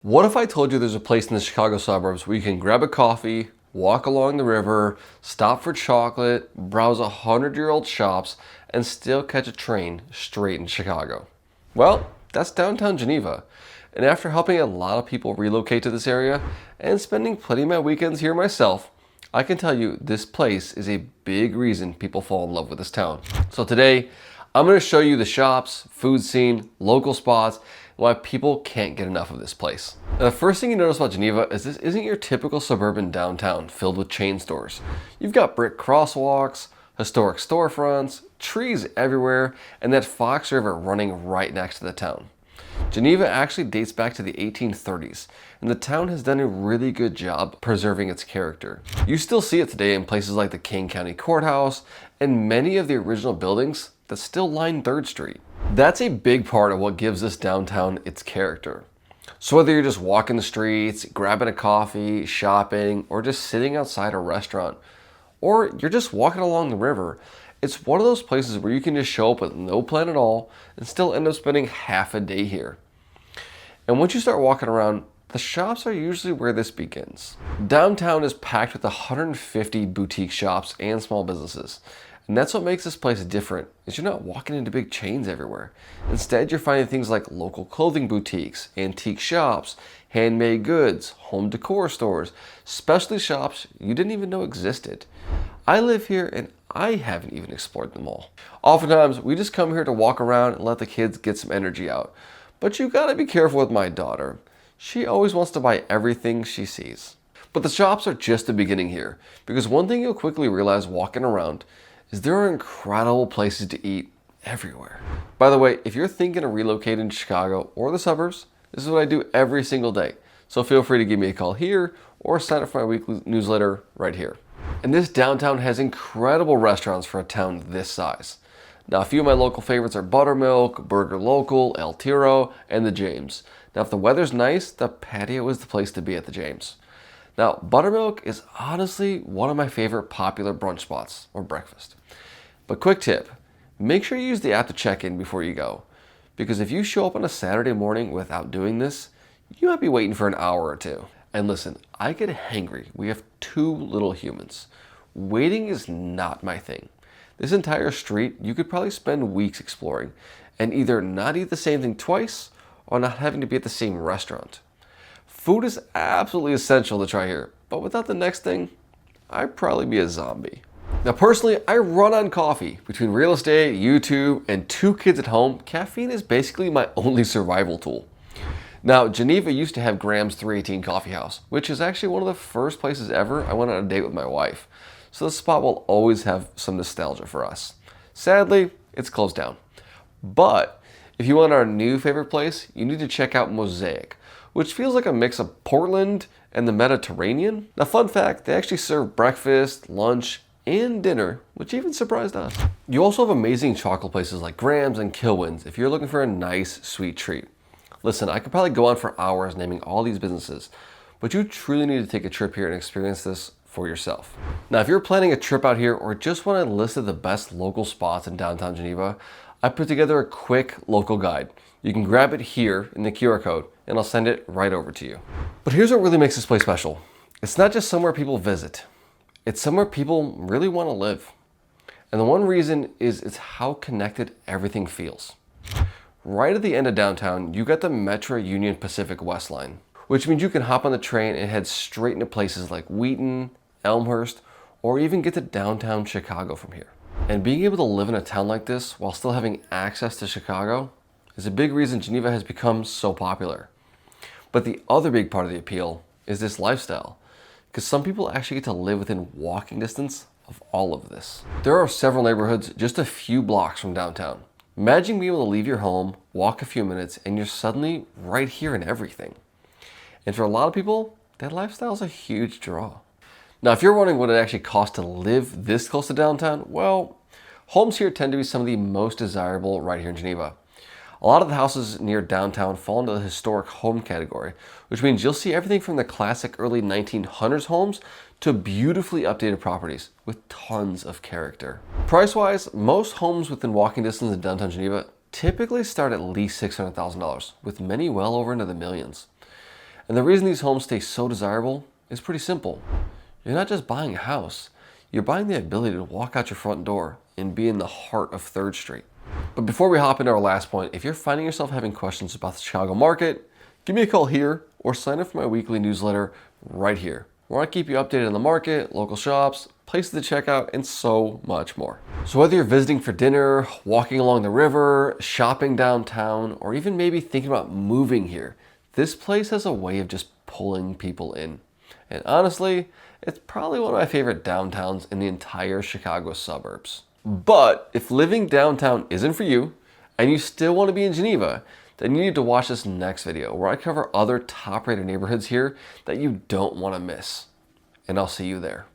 What if I told you there's a place in the Chicago suburbs where you can grab a coffee, walk along the river, stop for chocolate, browse 100-year-old shops, and still catch a train straight in Chicago? Well, that's downtown Geneva. And after helping a lot of people relocate to this area and spending plenty of my weekends here myself, I can tell you this place is a big reason people fall in love with this town. So today, I'm going to show you the shops, food scene, local spots, and why people can't get enough of this place. Now, the first thing you notice about Geneva is this isn't your typical suburban downtown filled with chain stores. You've got brick crosswalks, historic storefronts, trees everywhere, and that Fox River running right next to the town. Geneva actually dates back to the 1830s, and the town has done a really good job preserving its character. You still see it today in places like the King County Courthouse and many of the original buildings that still line 3rd Street. That's a big part of what gives this downtown its character. So whether you're just walking the streets, grabbing a coffee, shopping, or just sitting outside a restaurant, or you're just walking along the river, it's one of those places where you can just show up with no plan at all and still end up spending half a day here. And once you start walking around, the shops are usually where this begins. Downtown is packed with 150 boutique shops and small businesses. And that's what makes this place different, is you're not walking into big chains everywhere. Instead, you're finding things like local clothing boutiques, antique shops, handmade goods, home decor stores, specialty shops you didn't even know existed. I live here and I haven't even explored them all. Oftentimes, we just come here to walk around and let the kids get some energy out. But you gotta be careful with my daughter. She always wants to buy everything she sees. But the shops are just the beginning here, because one thing you'll quickly realize walking around is there are incredible places to eat everywhere. By the way, if you're thinking of relocating to Chicago or the suburbs, this is what I do every single day. So feel free to give me a call here or sign up for my weekly newsletter right here. And this downtown has incredible restaurants for a town this size. Now, a few of my local favorites are Buttermilk, Burger Local, El Tiro, and the James. Now, if the weather's nice, the patio is the place to be at the James. Now, Buttermilk is honestly one of my favorite popular brunch spots or breakfast. But quick tip, make sure you use the app to check in before you go. Because if you show up on a Saturday morning without doing this, you might be waiting for an hour or two. And listen, I get hangry. We have 2 little humans. Waiting is not my thing. This entire street, you could probably spend weeks exploring and either not eat the same thing twice or not having to be at the same restaurant. Food is absolutely essential to try here, but without the next thing, I'd probably be a zombie. Now personally, I run on coffee. Between real estate, YouTube, and 2 kids at home, caffeine is basically my only survival tool. Now, Geneva used to have Graham's 318 Coffee House, which is actually one of the first places ever I went on a date with my wife. So this spot will always have some nostalgia for us. Sadly, it's closed down. But if you want our new favorite place, you need to check out Mosaic, which feels like a mix of Portland and the Mediterranean. Now, fun fact, they actually serve breakfast, lunch, and dinner, which even surprised us. You also have amazing chocolate places like Graham's and Kilwin's if you're looking for a nice, sweet treat. Listen, I could probably go on for hours naming all these businesses, but you truly need to take a trip here and experience this for yourself. Now, if you're planning a trip out here or just want a list of the best local spots in downtown Geneva, I put together a quick local guide. You can grab it here in the QR code and I'll send it right over to you. But here's what really makes this place special. It's not just somewhere people visit. It's somewhere people really want to live. And the one reason is it's how connected everything feels. Right at the end of downtown, you got the Metro Union Pacific West Line, which means you can hop on the train and head straight into places like Wheaton, Elmhurst, or even get to downtown Chicago from here. And being able to live in a town like this while still having access to Chicago is a big reason Geneva has become so popular. But the other big part of the appeal is this lifestyle, because some people actually get to live within walking distance of all of this. There are several neighborhoods just a few blocks from downtown. Imagine being able to leave your home, walk a few minutes, and you're suddenly right here in everything. And for a lot of people, that lifestyle is a huge draw. Now, if you're wondering what it actually costs to live this close to downtown, well, homes here tend to be some of the most desirable right here in Geneva. A lot of the houses near downtown fall into the historic home category, which means you'll see everything from the classic early 1900s homes to beautifully updated properties with tons of character. Price-wise, most homes within walking distance in downtown Geneva typically start at least $600,000, with many well over into the millions. And the reason these homes stay so desirable is pretty simple. You're not just buying a house, you're buying the ability to walk out your front door and be in the heart of 3rd Street. But before we hop into our last point, if you're finding yourself having questions about the Chicago market, give me a call here or sign up for my weekly newsletter right here, where I keep you updated on the market, local shops, places to check out, and so much more. So whether you're visiting for dinner, walking along the river, shopping downtown, or even maybe thinking about moving here, this place has a way of just pulling people in. And honestly, it's probably one of my favorite downtowns in the entire Chicago suburbs. But if living downtown isn't for you, and you still want to be in Geneva, then you need to watch this next video where I cover other top-rated neighborhoods here that you don't want to miss. And I'll see you there.